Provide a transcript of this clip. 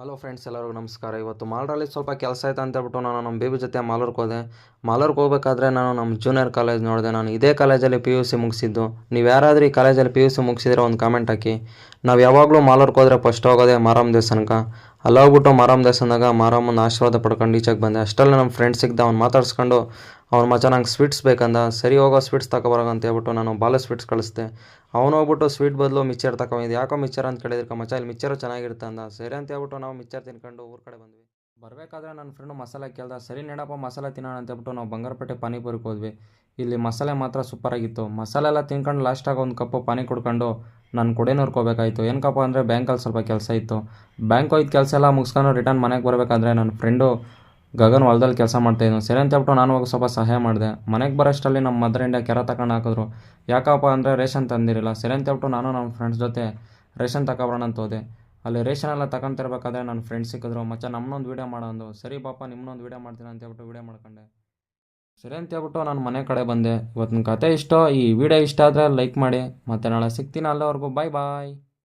Hello friends, ಎಲ್ಲರಿಗೂ ನಮಸ್ಕಾರ. ಇವತ್ತು ಮಾಲ್ರಲ್ಲಿ ಸ್ವಲ್ಪ ಕೆಲಸ ಆಯ್ತು ಅಂತ ಹೇಳ್ಬಿಟ್ಟು ನಾನು ನಮ್ಮ ಬೇಬಿ ಜೊತೆ ಮಾಲೂರ್ಗೆ ಹೋದೆ. ಮಾಲೂರ್ಗೆ ಹೋಗ್ಬೇಕಾದ್ರೆ ನಾನು ನಮ್ಮ ಜೂನಿಯರ್ ಕಾಲೇಜ್ ನೋಡಿದೆ. ನಾನು ಇದೇ ಕಾಲೇಜಲ್ಲಿ PUC ಮುಗಿಸಿದ್ದು. ನೀವು ಯಾರಾದರೂ ಈ ಕಾಲೇಜಲ್ಲಿ PUC ಮುಗಿಸಿದ್ರೆ ಒಂದು ಕಾಮೆಂಟ್ ಹಾಕಿ. ನಾವು ಯಾವಾಗಲೂ ಮಾಲೂರ್ಗೆ ಹೋದರೆ ಫಸ್ಟ್ ಹೋಗೋದೆ ಮಾರಮ್ಮ ದೇವಸ್ಥಾನಕ್ಕೆ. ಅಲ್ಲಿ ಹೋಗ್ಬಿಟ್ಟು ಮಾರಮ್ಮ ದೇವಸ್ಥಾನದಾಗ ಮಾರಮ್ಮನ ಆಶೀರ್ವಾದ ಪಡ್ಕೊಂಡು ಈಚೆಗೆ ಬಂದೆ. ಅಷ್ಟರಲ್ಲಿ ನಮ್ಮ ಫ್ರೆಂಡ್ ಸಿಗ್ದ. ಅವ್ನು ಮಾತಾಡ್ಸ್ಕೊಂಡು ಅವ್ನು ಮಚ್ಚ ನಂಗೆ ಸ್ವೀಟ್ಸ್ ಬೇಕಂದ. ಸರಿ ಹೋಗೋ ಸ್ವೀಟ್ಸ್ ತಗೊಬರೋಗ ಅಂತ ಹೇಳ್ಬಿಟ್ಟು ನಾನು ಬಾಳೆ ಸ್ವೀಟ್ಸ್ ಕಳಿಸ್ದೆ. ಅವನು ಹೋಗ್ಬಿಟ್ಟು ಸ್ವೀಟ್ ಬದಲು ಮಿಕ್ಚರ್ ತಗೊಂಡಿದ್ದು. ಯಾಕೋ ಮಿಕ್ಚರ್ ಅಂತ ಕೇಳಿದ್ರೆ ಮಚ್ಚ ಇಲ್ಲಿ ಮಿಕ್ಚರು ಚೆನ್ನಾಗಿರುತ್ತೆ ಅಂದ. ಸರಿ ಅಂತ ಹೇಳ್ಬಿಟ್ಟು ನಾವು ಮಿಕ್ಚರ್ ತಿನ್ಕೊಂಡು ಊರ ಕಡೆ ಬಂದ್ವಿ. ಬರಬೇಕಾದ್ರೆ ನನ್ನ ಫ್ರೆಂಡು ಮಸಾಲೆ ಕೇಳ್ದ. ಸರಿ ನಡಪ್ಪ ಮಸಾಲೆ ತಿನ್ನೋಣ ಅಂತ ಹೇಳ್ಬಿಟ್ಟು ನಾವು ಬಂಗಾರಪೇಟೆ ಪಾನಿಪುರಿಗೆ ಹೋದ್ವಿ. ಇಲ್ಲಿ ಮಸಾಲೆ ಮಾತ್ರ ಸೂಪರಾಗಿತ್ತು. ಮಸಾಲೆ ಎಲ್ಲ ತಿನ್ಕೊಂಡು ಲಾಸ್ಟಾಗಿ ಒಂದು ಕಪ್ಪು ಪಾನಿ ಕುಡ್ಕೊಂಡು ನಾನು ಕೊಡೆನೂರ್ಗೆ ಹೋಗ್ಬೇಕಾಯ್ತು. ಏನಕ್ಕಪ್ಪ ಅಂದರೆ ಬ್ಯಾಂಕಲ್ಲಿ ಸ್ವಲ್ಪ ಕೆಲಸ ಇತ್ತು. ಬ್ಯಾಂಕ್ ಹೋಯ್ತು ಕೆಲಸ ಎಲ್ಲ ಮುಗಿಸ್ಕೊಂಡು ರಿಟರ್ನ್ ಮನೆಗೆ ಬರಬೇಕಾದ್ರೆ ನನ್ನ ಫ್ರೆಂಡು ಗಗನ್ ಹೊಲದಲ್ಲಿ ಕೆಲಸ ಮಾಡ್ತಾಯಿದ್ನು. ಸರಿ ಅಂತ ಹೇಳ್ಬಿಟ್ಟು ನಾನು ಹೋಗಿ ಸ್ವಲ್ಪ ಸಹಾಯ ಮಾಡಿದೆ. ಮನೆಗೆ ಬರೋಷ್ಟರಲ್ಲಿ ನಮ್ಮ ಮದರ್ ಇಂಡಿಯಾ ಕೆರ ತಗೊಂಡು ಹಾಕಿದ್ರು. ಯಾಕಪ್ಪ ಅಂದರೆ ರೇಷನ್ ತಂದಿರಲಿಲ್ಲ. ಸರಿ ಅಂತ ಹೇಳ್ಬಿಟ್ಟು ನಾನು ನಮ್ಮ ಫ್ರೆಂಡ್ಸ್ ಜೊತೆ ರೇಷನ್ ತಗೊಬರೋಣ ಅಂತ ಹೋದೆ. ಅಲ್ಲಿ ರೇಷನ್ ಎಲ್ಲ ತಗೊಂತಿರ್ಬೇಕಾದ್ರೆ ನನ್ನ ಫ್ರೆಂಡ್ಸ್ ಸಿಕ್ಕಿದ್ರು. ಮಚ್ಚ ನಮ್ಮನ್ನೊಂದು ವೀಡಿಯೋ ಮಾಡೋ ಅಂದು. ಸರಿ ಪಾಪ ನಿಮ್ಮನ್ನೊಂದು ವೀಡಿಯೋ ಮಾಡ್ತೀನಿ ಅಂತ ಹೇಳ್ಬಿಟ್ಟು ವೀಡಿಯೋ ಮಾಡ್ಕೊಂಡೆ. ಸರಿ ಅಂತ ಹೇಳ್ಬಿಟ್ಟು ನಾನು ಮನೆ ಕಡೆ ಬಂದೆ. ಇವತ್ತಿನ ಕತೆ ಇಷ್ಟ. ಈ ವಿಡಿಯೋ ಇಷ್ಟ ಆದರೆ ಲೈಕ್ ಮಾಡಿ. ಮತ್ತು ನಾಳೆ ಸಿಗ್ತೀನಿ. ಅಲ್ಲಿವರೆಗೂ ಬಾಯ್ ಬಾಯ್.